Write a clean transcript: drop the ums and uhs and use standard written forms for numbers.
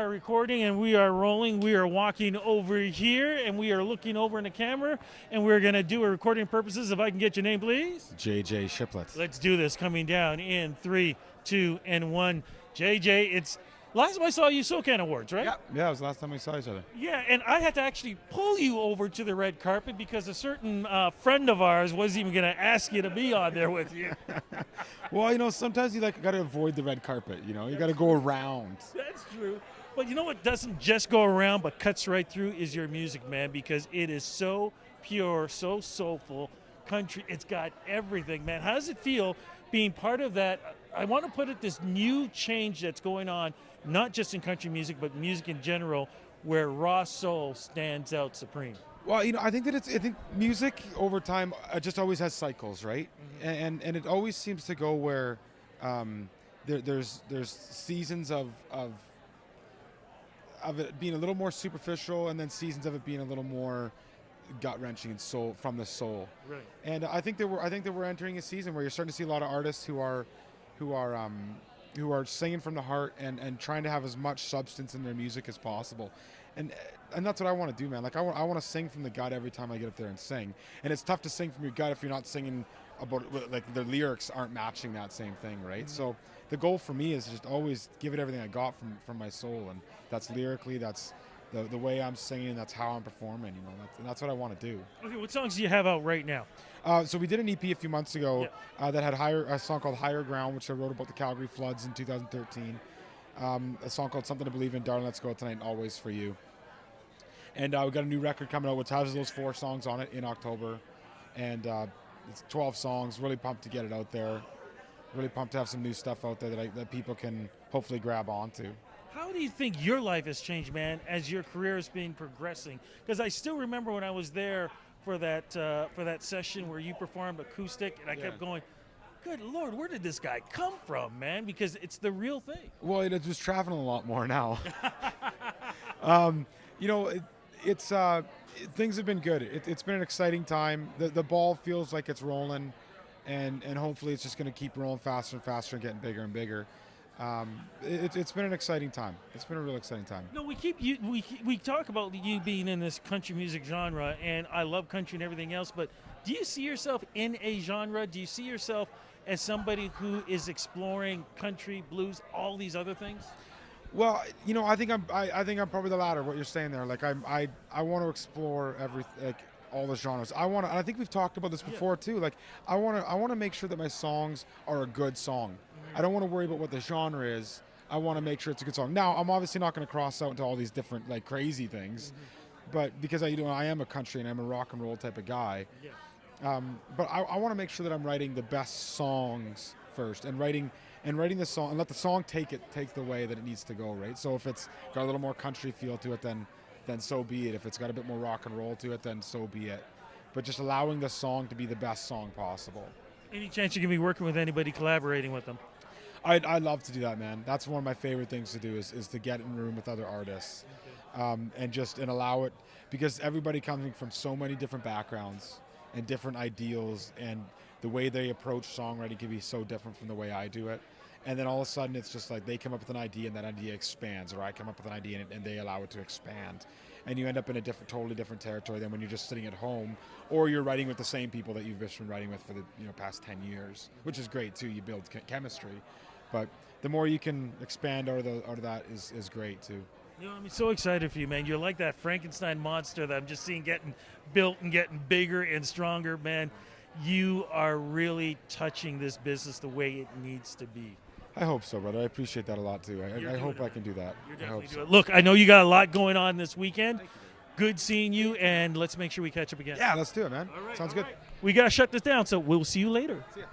are recording and we are rolling. We are walking over here and we are looking over in the camera and we're going to do a recording purposes. If I can get your name, please. JJ Shiplett. Let's do this. Coming down in 3, 2, and 1. JJ, it's last time I saw you SoCan Awards, right? Yeah, it was the last time we saw each other. Yeah, and I had to actually pull you over to the red carpet because a certain friend of ours wasn't even going to ask you to be on there with you. Well, sometimes you got to avoid the red carpet. You got to go around. That's true. But you know what doesn't just go around but cuts right through is your music, man, because it is so pure, so soulful, country. It's got everything, man. How does it feel being part of that? I want to put it this new change that's going on, not just in country music, but music in general, where raw soul stands out supreme. Well, I think music over time just always has cycles, right? Mm-hmm. And it always seems to go where there's seasons of it being a little more superficial, and then seasons of it being a little more gut wrenching and soul from the soul. Right. And I think that we're entering a season where you're starting to see a lot of artists who are singing from the heart and trying to have as much substance in their music as possible. And that's what I want to do, man. Like I want to sing from the gut every time I get up there and sing. And it's tough to sing from your gut if you're not singing about, like, the lyrics aren't matching that same thing, right? Mm-hmm. So the goal for me is just always give it everything I got from my soul, and that's lyrically, that's the way I'm singing, that's how I'm performing. That's what I want to do. Okay, what songs do you have out right now? So we did an EP a few months ago that had a song called Higher Ground, which I wrote about the Calgary floods in 2013. A song called Something to Believe in, Darling, Let's Go Out Tonight, and Always For You. And we got a new record coming out which has those 4 songs on it in October. And it's 12 songs. Really pumped to get it out there. Really pumped to have some new stuff out there that people can hopefully grab onto. How do you think your life has changed, man, as your career has been progressing? Because I still remember when I was there for that session where you performed acoustic, and I kept going, good Lord, where did this guy come from, man? Because it's the real thing. Well, it's just traveling a lot more now. Things have been good. It's been an exciting time. The ball feels like it's rolling, and hopefully it's just going to keep rolling faster and faster and getting bigger and bigger. It's been an exciting time. It's been a real exciting time. No, we talk about you being in this country music genre, and I love country and everything else, but do you see yourself in a genre? Do you see yourself as somebody who is exploring country, blues, all these other things? Well, I think I'm probably the latter, what you're saying there. Like I want to explore all the genres. I think we've talked about this before too. Like I want to make sure that my songs are a good song. Mm-hmm. I don't want to worry about what the genre is. I want to make sure it's a good song. Now, I'm obviously not going to cross out into all these different crazy things, but because I am a country and I'm a rock and roll type of guy. Yeah. But I want to make sure that I'm writing the best songs first, and writing the song, and let the song take the way that it needs to go, right? So if it's got a little more country feel to it, then so be it. If it's got a bit more rock and roll to it, then so be it. But just allowing the song to be the best song possible. Any chance you can be working with anybody, collaborating with them? I'd love to do that, man. That's one of my favorite things to do is to get in a room with other artists, and allow it, because everybody coming from so many different backgrounds and different ideals, and the way they approach songwriting can be so different from the way I do it. And then all of a sudden it's just like they come up with an idea and that idea expands, or I come up with an idea and they allow it to expand. And you end up in a totally different territory than when you're just sitting at home, or you're writing with the same people that you've just been writing with for the past 10 years, which is great too. You build chemistry. But the more you can expand out of that is great too. I'm so excited for you, man. You're like that Frankenstein monster that I'm just seeing getting built and getting bigger and stronger, man. You are really touching this business the way it needs to be. I hope so, brother. I appreciate that a lot too. I hope I can do that. You're definitely doing it. Look, I know you got a lot going on this weekend. Good seeing you, and let's make sure we catch up again. Yeah, let's do it, man. All right, Sounds good. Right. We got to shut this down, so we'll see you later. See ya.